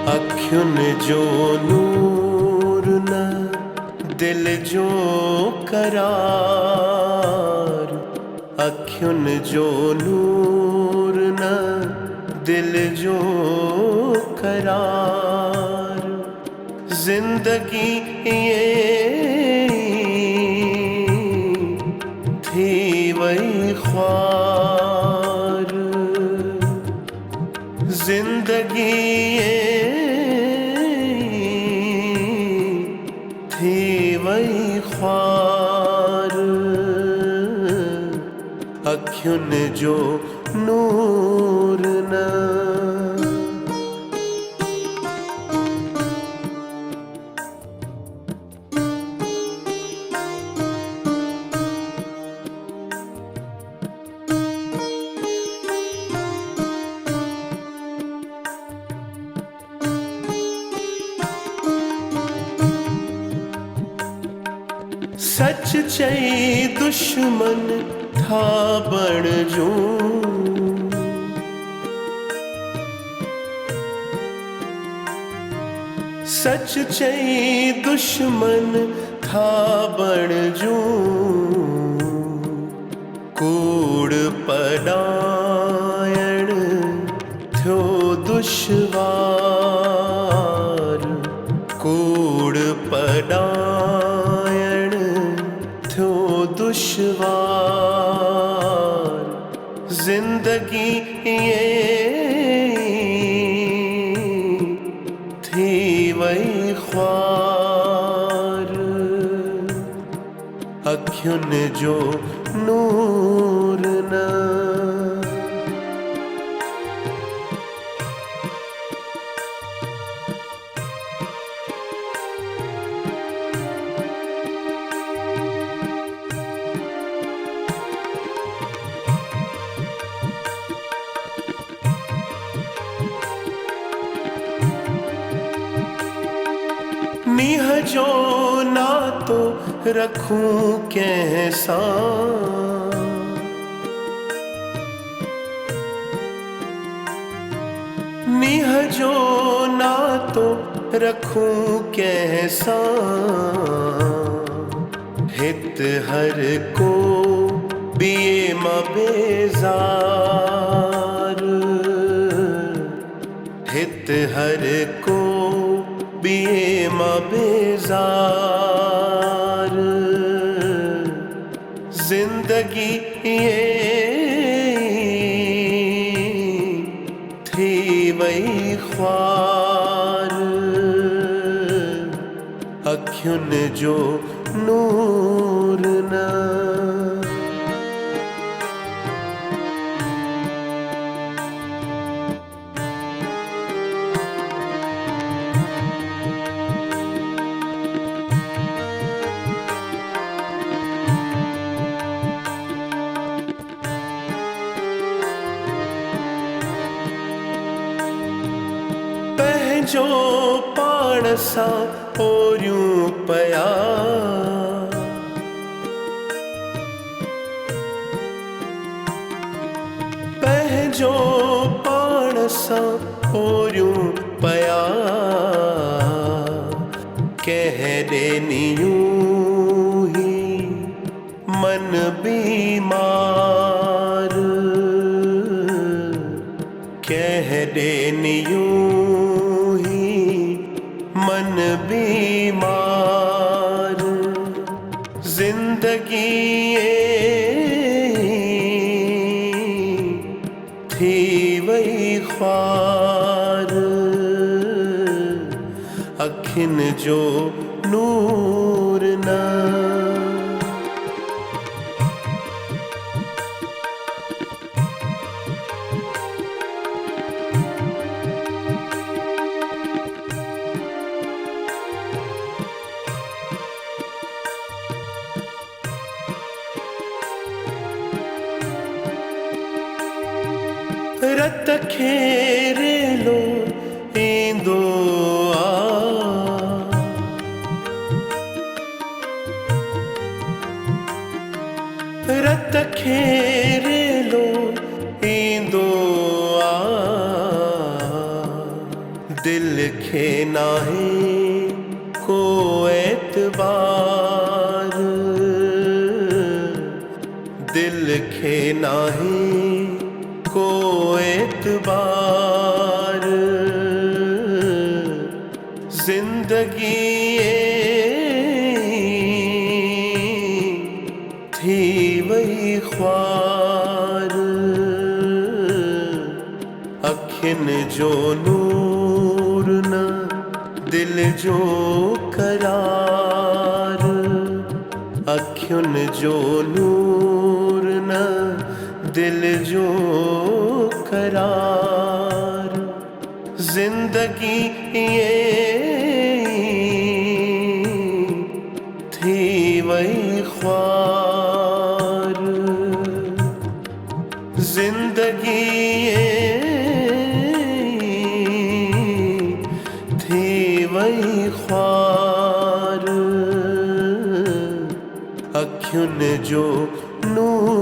अखियुन जो नूर न दिल जो करार। अखियुन जो नूर न दिल जो करार। जिंदगी ये थी वही ख्वार। जिंदगी ये थी वही ख्वार। अखियुन जो नूर न। सच चई दुश्मन था बण जूं। सच चई दुश्मन था बण जूं। कूड़ पढ़ायण थियो दुश्वार। कूड़ पढ़ायण थियो दुश्वार। जिंदगी ये थी वही ख्वार। अखियुन जो नूर न। नीह जो नातो रखूं कैसा। नीह जो नातो रखूं कैसा। हित हर को बिये मां बेजार। हित हर को बिये मां बेजार। जिंदगी ये थी वही ख्वार। अखियुन जो नूर न। पंहिंजो पाण सां ओरियूं पया। पंहिंजो पाण सां ओरियूं पया। कंहिं ॾेनियूं ही मन बीमार। कंहिं ॾेनियूं मन बीमार। जिंदगी ये थी वही ख्वार। अखियुन जो नूर न। रत खेरेलो ईंदो आ। रत खेरेलो ईंदो आ। दिल खे नाहे को एतबार, दिल खे नाहे को एतबार, जिंदगी थी वही ख्वार, अखिन जो नूर न दिल जो करार, अखिन जो नूर न दिल जो करार, जिंदगी ये थी वही ख्वार, जिंदगी ये थी वही ख्वार, अखियुन जो नूर